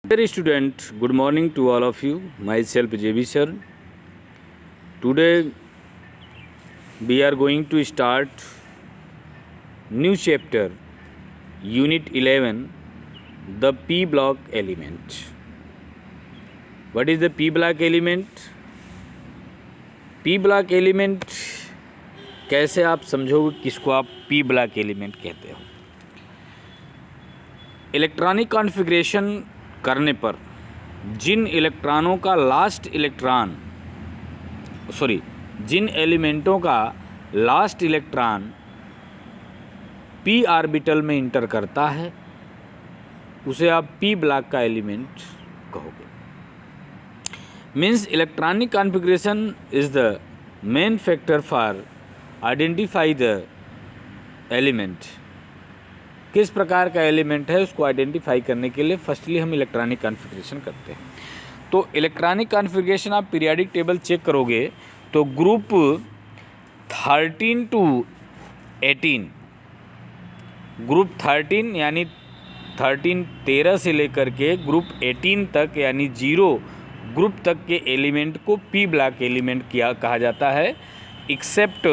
Dear student, good morning to all of you. Myself JB sir. Today we are going to start new chapter, Unit 11, the P block element. What is the P block element? P block element कैसे आप समझोगे किसको आप P block element कहते हो? Electronic configuration करने पर जिन इलेक्ट्रॉनों का जिन एलिमेंटों का लास्ट इलेक्ट्रॉन p ऑर्बिटल में इंटर करता है उसे आप p ब्लॉक का एलिमेंट कहोगे। Means electronic configuration is the main factor for identify the element. किस प्रकार का एलिमेंट है उसको आइडेंटिफाई करने के लिए फर्स्टली हम इलेक्ट्रॉनिक कॉन्फ़िगरेशन करते हैं। तो इलेक्ट्रॉनिक कॉन्फ़िगरेशन आप पीरियोडिक टेबल चेक करोगे तो ग्रुप 13 टू 18, ग्रुप 13 यानी 13 से लेकर के ग्रुप 18 तक यानी 0 ग्रुप तक के एलिमेंट को पी ब्लॉक एलिमेंट कहा जाता है, एक्सेप्ट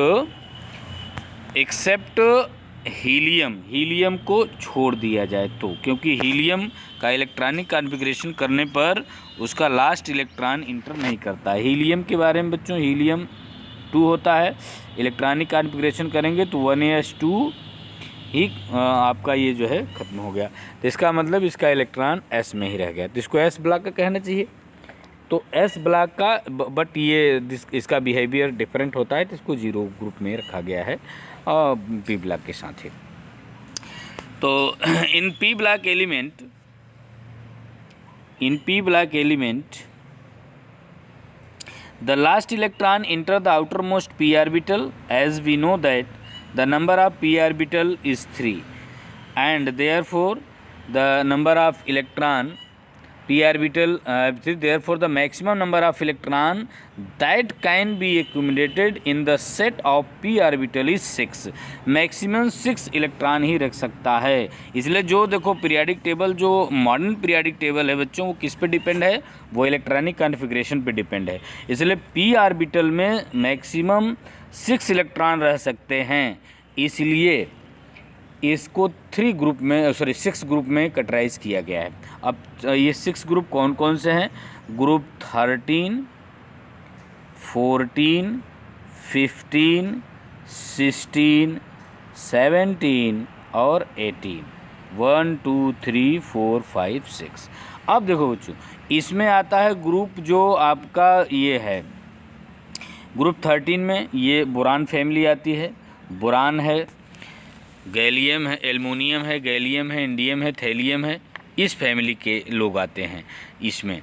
हीलियम को छोड़ दिया जाए तो, क्योंकि हीलियम का इलेक्ट्रॉनिक कॉन्फ़िगरेशन करने पर उसका लास्ट इलेक्ट्रॉन इंटर नहीं करता। हीलियम के बारे में बच्चों, हीलियम 2 होता है, इलेक्ट्रॉनिक कॉन्फ़िगरेशन करेंगे तो 1s2 ही आपका ये जो है ख़त्म हो गया, तो इसका मतलब इसका इलेक्ट्रॉन s में ही रह गया, तो इसको s ब्लॉक का कहना चाहिए। तो s ब्लॉक का बट ये इसका बिहेवियर डिफरेंट होता है, तो इसको 0 ग्रुप में रखा गया है और p ब्लॉक के साथ ही। तो इन p block element the last electron enter the outermost p orbital, as we know that the number of p orbital is 3 and therefore the number of electron p orbital therefore the maximum number of electron that can be accumulated in the set of p orbital is 6। Maximum 6 electron ही रख सकता है। इसलिए जो देखो periodic table, जो modern periodic table है बच्चों, वो किस पे डिपेंड है? वो इलेक्ट्रॉनिक कॉन्फ़िगरेशन पे डिपेंड है। इसलिए p ऑर्बिटल में मैक्सिमम 6 इलेक्ट्रॉन रह सकते हैं, इसलिए इसको 6 ग्रुप में कैटेगराइज किया गया है। अब ये 6 ग्रुप कौन कौन से हैं? ग्रुप 13, 14, 15, 16, 17 और 18, 1 2 3 4 5 6। अब देखो बच्चों, इसमें आता है ग्रुप जो आपका ये है, ग्रुप 13 में ये बोरान फैमिली आती है। बोरान है, गैलियम है, एल्युमिनियम है, गैलियम है, इंडियम है, थैलियम है, इस फैमिली के लोग आते हैं इसमें।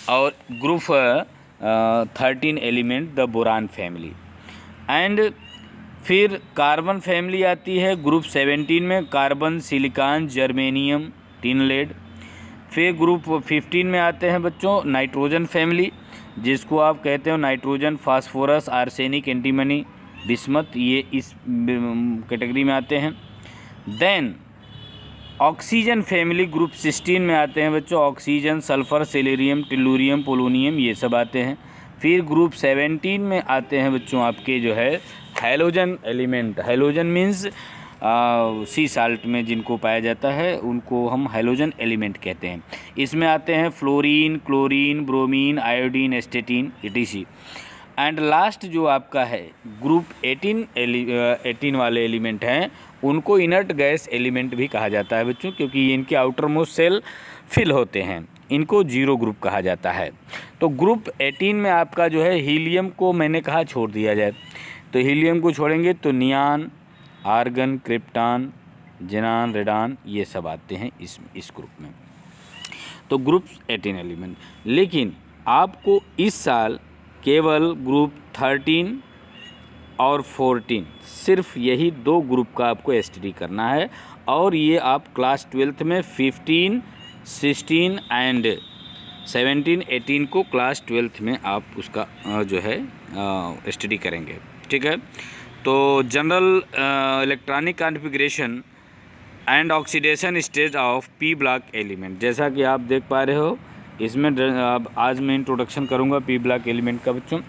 और group 13 element the boron family. And फिर कार्बन फैमिली आती है ग्रुप 17 में, carbon, silicon, germanium, tin lead. फिर ग्रुप 15 में आते हैं बच्चों नाइट्रोजन फैमिली, जिसको आप कहते हो nitrogen, phosphorus, arsenic, antimony, bismuth, ये इस कैटेगरी में आते हैं। देन ऑक्सीजन फैमिली ग्रुप 16 में आते हैं बच्चों, ऑक्सीजन, सल्फ़र, सेलेरियम, टेलुरियम, पोलोनियम, ये सब आते हैं। फिर ग्रुप 17 में आते हैं बच्चों आपके जो है हैलोजन एलिमेंट। हैलोजन मीन्स सी साल्ट में जिनको पाया जाता है उनको हम हैलोजन एलिमेंट कहते हैं। इसमें आते हैं fluorine, chlorine, bromine, iodine, एस्टेटिन, etc। And last जो आपका है ग्रुप 18 वाले एलिमेंट हैं, उनको इनर्ट गैस एलिमेंट भी कहा जाता है बच्चों, क्योंकि ये इनके आउटर मोस्ट सेल फिल होते हैं, इनको 0 ग्रुप कहा जाता है। तो ग्रुप 18 में आपका जो है हीलियम को मैंने कहा छोड़ दिया जाए, तो हीलियम को छोड़ेंगे तो नियान, आर्गन, क्रिप्टॉन, जेनान, रेडान, ये सब आते हैं इस ग्रुप में। तो ग्रुप 18 एलिमेंट। लेकिन आपको इस साल केवल ग्रुप 13 और 14 सिर्फ यही 2 ग्रुप का आपको एसटीडी करना है, और ये आप क्लास 12th में 15, 16 एंड 17, 18 को क्लास 12th में आप उसका जो है एसटीडी करेंगे। ठीक है, तो general electronic configuration and oxidation stage of P block element. जैसा कि आप देख पा रहे हो इसमें अब आज मैं इंट्रोडक्शन करूंगा पी ब्लॉक एलिमेंट का बच्चों।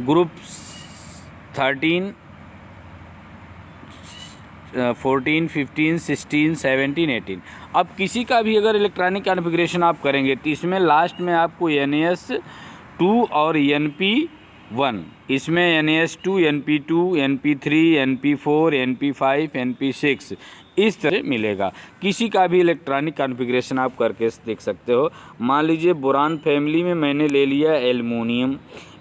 ग्रुप 13, 14, 15, 16, 17, 18। अब किसी का भी अगर इलेक्ट्रॉनिक कॉन्फ़िगरेशन आप करेंगे तो इसमें लास्ट में आपको NAS2 और NP1, इसमें NAS2, NP2, NP3, NP4, NP5, NP6 इस तरह मिलेगा। किसी का भी इलेक्ट्रॉनिक कॉन्फ़िगरेशन आप करके देख सकते हो। मान लीजिए बोरान फैमिली में मैंने ले लिया एल्युमिनियम।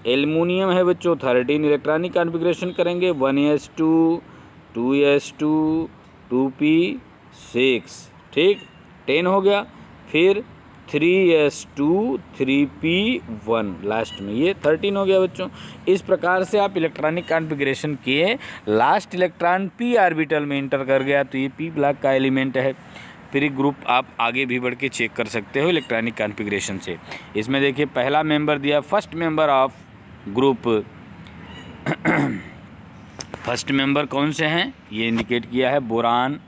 एल्युमिनियम है बच्चों 13 इलेक्ट्रॉनिक कॉन्फ़िगरेशन करेंगे 1s2, 2s2, 2p6, ठीक 10 हो गया। फिर 3s2, 3p1 लास्ट में, ये 13 हो गया बच्चों। इस प्रकार से आप इलेक्ट्रॉनिक कॉन्फ़िगरेशन किए, लास्ट इलेक्ट्रॉन p ऑर्बिटल में इंटर कर गया तो ये p ब्लॉक का एलिमेंट है। फिर ग्रुप आप आगे भी बढ़ के चेक कर सकते हो इलेक्ट्रॉनिक कॉन्फ़िगरेशन से। इसमें देखिए पहला मेंबर दिया, first member of group first member कौन से हैं ये इंडिकेट किया है, बोरान,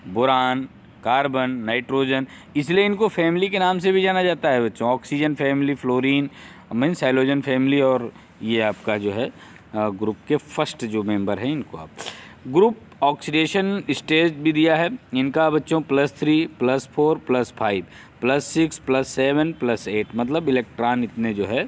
बोरान, कार्बन, नाइट्रोजन, इसलिए इनको फैमिली के नाम से भी जाना जाता है बच्चों। Oxygen family, fluorine means halogen family, और ये आपका जो है ग्रुप के फर्स्ट जो मेंबर हैं इनको आप। ग्रुप ऑक्सीडेशन स्टेज भी दिया है इनका बच्चों +3, +4, +5, +6, +7, +8, मतलब इलेक्ट्रॉन इतने जो है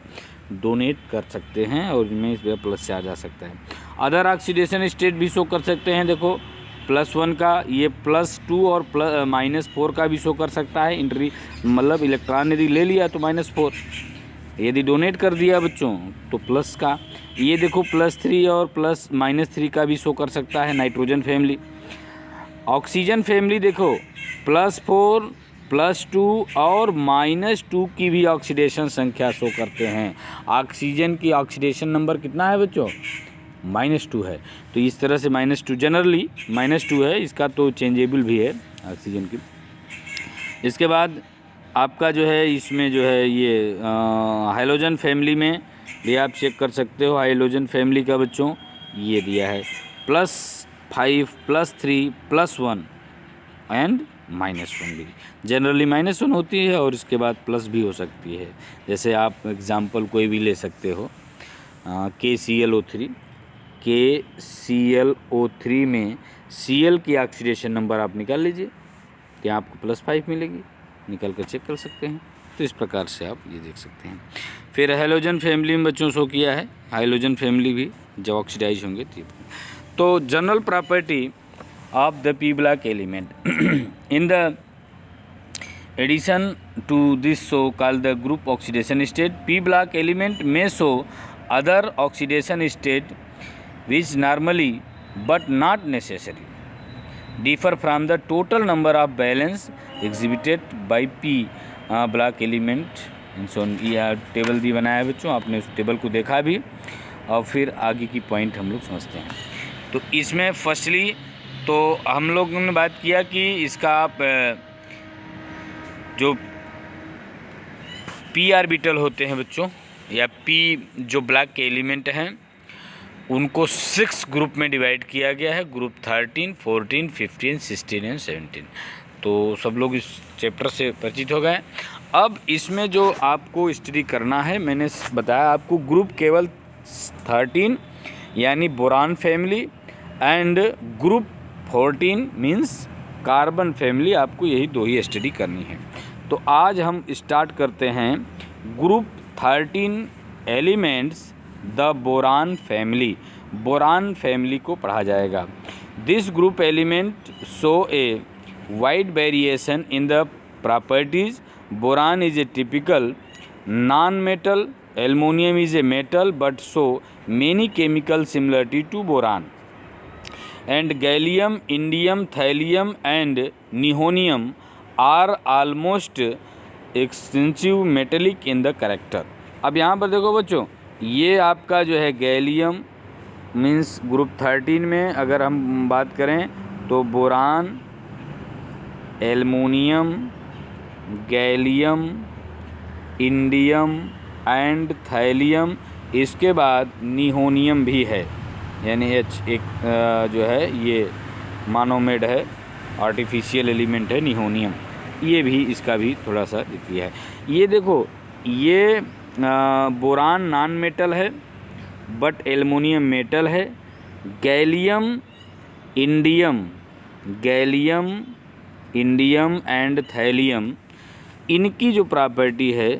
डोनेट कर सकते हैं और इनमें इस प्लस से आ जा सकता है। अदर ऑक्सीडेशन स्टेट भी शो कर सकते हैं, देखो +1 का, ये +2 और -4 का भी शो कर सकता है। इंट्री मतलब इलेक्ट्रॉन यदि ले लिया तो -4, यदि डोनेट कर दिया बच्चों तो प्लस का। ये देखो +3 और -3 का भी शो कर सकता है नाइट्रोजन फैमिली। ऑक्सीजन फैमिली देखो +4, +2 और -2 की भी ऑक्सीडेशन संख्या शो करते हैं। ऑक्सीजन की ऑक्सीडेशन नंबर कितना है बच्चों, -2 है। तो इस तरह से -2 जनरली -2 है, इसका तो चेंजेबल भी है ऑक्सीजन की। इसके बाद आपका जो है इसमें जो है ये हाइलोजन फैमिली में भी आप चेक कर सकते हो। हाइलोजन फैमिली का बच्चों ये दिया है +5, +3, +1 एंड -1 भी। जनरली -1 होती है और इसके बाद प्लस भी हो सकती है। जैसे आप एग्जांपल कोई भी ले सकते हो KClO3, KClO3 में Cl की ऑक्सीडेशन नंबर आप निकाल लीजिए, यहाँ आपको +5 मिलेगी, निकल कर चेक कर सकते हैं। तो इस प्रकार से आप ये देख सकते हैं। फिर हाइलोजन फैमिली में बच्चों शो किया है, हाइलोजन फैमिली भी जब ऑक्सीडाइज होंगे तो general property of the p block element in the addition to this so called the group oxidation state, p block element may show other oxidation state which normally but not necessary differ from the total number of valence exhibited by p block element and so on। यह table भी बनाया है बच्चों, आपने उस table को देखा भी और फिर आगे की पॉइंट हम लोग समझते हैं। तो इसमें फर्स्टली तो हम लोगों ने बात किया कि इसका आप जो p ऑर्बिटल होते हैं बच्चों या p जो ब्लॉक के एलिमेंट हैं उनको 6 ग्रुप में डिवाइड किया गया है, ग्रुप 13, 14, 15, 16 एंड 17। तो सब लोग इस चैप्टर से परिचित हो गए। अब इसमें जो आपको स्टडी करना है, मैंने बताया आपको ग्रुप केवल 13 यानी boron family and group 14 means carbon family, आपको यही 2 ही स्टडी करनी है। तो आज हम स्टार्ट करते हैं group 13 elements the boron family. Boron family को पढ़ा जाएगा। This group element show a wide variation in the properties. Boron is a typical non metal, aluminium is a metal but show many chemical similarity to boron, and gallium, indium, thallium and nihonium are almost extensive metallic in the character। अब यहाँ पर देखो बच्चों, ये आपका जो है gallium means group 13 में अगर हम बात करें तो boron, aluminium, gallium, indium and thallium, इसके बाद निहोनियम भी है यानी H एक जो है ये मोनोमेड है आर्टिफिशियल एलिमेंट है निहोनियम, ये भी इसका भी थोड़ा सा दिया है। ये देखो, ये बोरान नॉन मेटल है बट एल्युमिनियम मेटल है। गैलियम इंडियम एंड थैलियम, इनकी जो प्रॉपर्टी है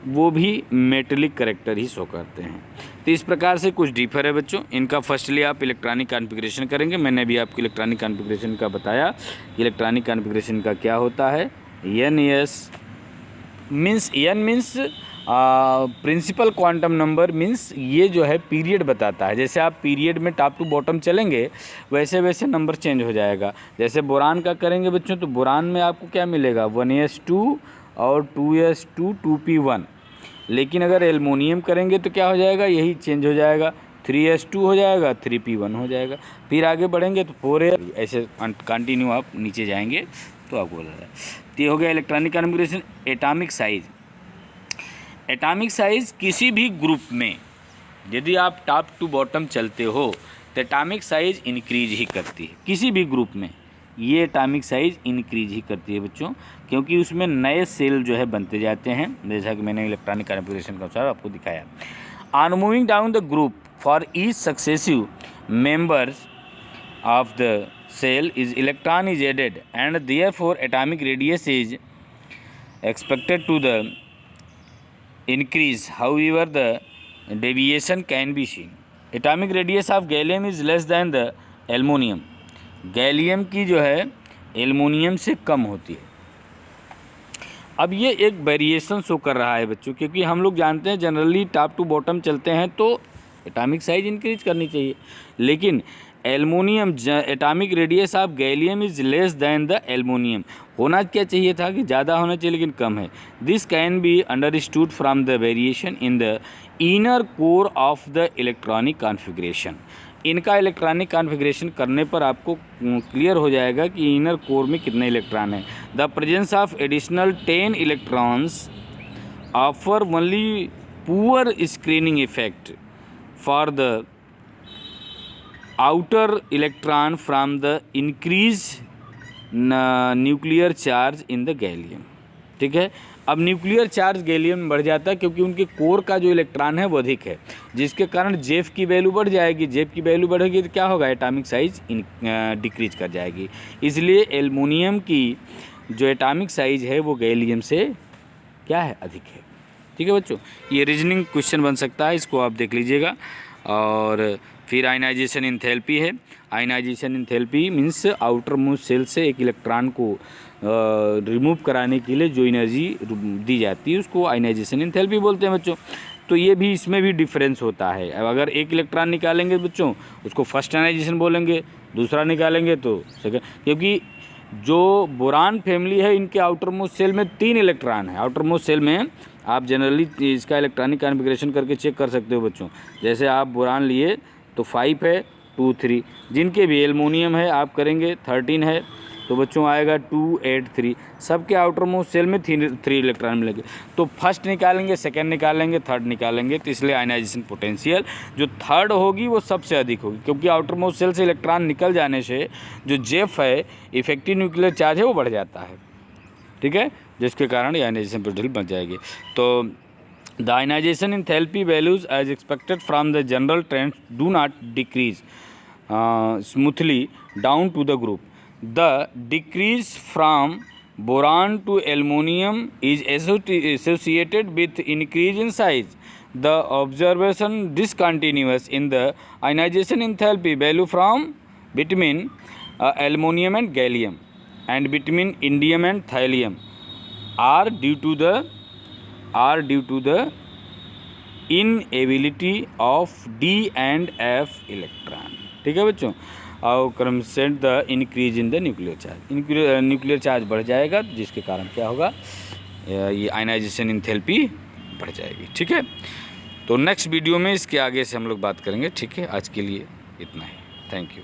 वो भी मेटलिक करेक्टर ही शो करते हैं। तो इस प्रकार से कुछ डिफर है बच्चों। इनका फर्स्टली आप इलेक्ट्रॉनिक कॉन्फ़िगरेशन करेंगे। मैंने भी आपको इलेक्ट्रॉनिक कॉन्फ़िगरेशन का बताया। इलेक्ट्रॉनिक कॉन्फ़िगरेशन का क्या होता है, N means principal quantum number, means ये जो है पीरियड बताता है। जैसे आप पीरियड में टॉप टू बॉटम चलेंगे वैसे वैसे नंबर चेंज हो जाएगा। जैसे बोरान का करेंगे बच्चों तो बोरान में आपको क्या मिलेगा, 1s2 और 2s2 2p1। लेकिन अगर एल्युमिनियम करेंगे तो क्या हो जाएगा, यही चेंज हो जाएगा, 3s2 हो जाएगा, 3p1 हो जाएगा। फिर आगे बढ़ेंगे तो 4s, ऐसे कंटिन्यू आप नीचे जाएंगे तो आपको बता रहा है। तो ये हो गया इलेक्ट्रॉनिक कॉन्फ़िगरेशन। एटॉमिक साइज़ किसी भी ग्रुप में यदि आप टॉप टू बॉटम चलते हो तो एटॉमिक साइज़ इंक्रीज ही करती है। किसी भी ग्रुप में ये एटॉमिक साइज़ इंक्रीज ही करती है बच्चों, क्योंकि उसमें नए सेल जो है बनते जाते हैं, जैसा कि मैंने इलेक्ट्रॉनिक कॉन्फ़िगरेशन के अनुसार आपको दिखाया। On moving down the group for each successive members of the cell is electron is added and therefore atomic radius is expected to the increase. However, the deviation can be seen. Atomic radius of gallium is less than the aluminum. Gallium की जो है aluminium से कम होती है। अब ये एक variation show कर रहा है बच्चों, क्योंकि हम लोग जानते हैं जनरली टॉप टू बॉटम चलते हैं तो एटॉमिक साइज इंक्रीज करनी चाहिए, लेकिन aluminium atomic radius of gallium is less than the aluminium. होना क्या चाहिए था कि ज़्यादा होना चाहिए, लेकिन कम है। This can be understood from the variation in the inner core of the electronic configuration. इनका इलेक्ट्रॉनिक कॉन्फ़िगरेशन करने पर आपको क्लियर हो जाएगा कि इनर कोर में कितने इलेक्ट्रॉन हैं। The presence of additional 10 electrons offer only poor screening effect for the outer electron from the increase nuclear charge in the gallium. ठीक है, अब न्यूक्लियर चार्ज गैलियम में बढ़ जाता है क्योंकि उनके कोर का जो इलेक्ट्रॉन है वो अधिक है, जिसके कारण जेफ की वैल्यू बढ़ जाएगी। जेफ की वैल्यू बढ़ेगी तो क्या होगा, एटॉमिक साइज डिक्रीज कर जाएगी। इसलिए एल्युमिनियम की जो एटॉमिक साइज है वो गैलियम से क्या है, अधिक है। ठीक है बच्चों, ये रीजनिंग क्वेश्चन बन सकता है, इसको आप देख लीजिएगा। और फिर आयनाइजेशन इंथैल्पी है। Ionisation enthalpy means outermost shell से एक इलेक्ट्रॉन को रिमूव कराने के लिए जो एनर्जी दी जाती है उसको आयनाइजेशन इंथैल्पी बोलते हैं बच्चों। तो ये भी, इसमें भी डिफरेंस होता है। अब अगर एक इलेक्ट्रॉन निकालेंगे बच्चों उसको फर्स्ट आयनाइजेशन बोलेंगे, दूसरा निकालेंगे तो सेकंड, क्योंकि जो बोरान फैमिली है इनके आउटर मोस्ट सेल में 3 इलेक्ट्रॉन है। आउटर मोस्ट सेल में आप जनरली इसका इलेक्ट्रॉनिक कॉन्फ़िगरेशन करके चेक कर सकते हो बच्चों। जैसे आप बोरान लिए तो 5 है, 2 3, जिनके भी एल्युमिनियम है आप करेंगे 13 है तो बच्चों आएगा 2 8 3। सबके आउटर मोस्ट सेल में 3 इलेक्ट्रॉन मिलेंगे। तो फर्स्ट निकालेंगे, सेकंड निकालेंगे, थर्ड निकालेंगे, तो इसलिए आयनाइजेशन पोटेंशियल जो थर्ड होगी वो सबसे अधिक होगी, क्योंकि आउटर मोस्ट सेल से इलेक्ट्रॉन निकल जाने से जो जेफ है, इफेक्टिव न्यूक्लियर चार्ज है, वो बढ़ जाता है। ठीक है, जिसके कारण आयनाइजेशन पोटेंशियल बन जाएगी। तो the ionisation enthalpy values as expected from the general trend do not decrease smoothly down to the group. The decrease from boron to aluminum is associated with increase in size. The observation discontinuous in the ionization enthalpy value from between aluminum and gallium and between indium and thallium are due to the inability of D and F electron. ठीक है बच्चों, और क्रमशः the increase in the nuclear charge, nuclear charge बढ़ जाएगा जिसके कारण क्या होगा, ये आयनाइजेशन इंथैल्पी बढ़ जाएगी। ठीक है, तो नेक्स्ट वीडियो में इसके आगे से हम लोग बात करेंगे। ठीक है, आज के लिए इतना ही। Thank you.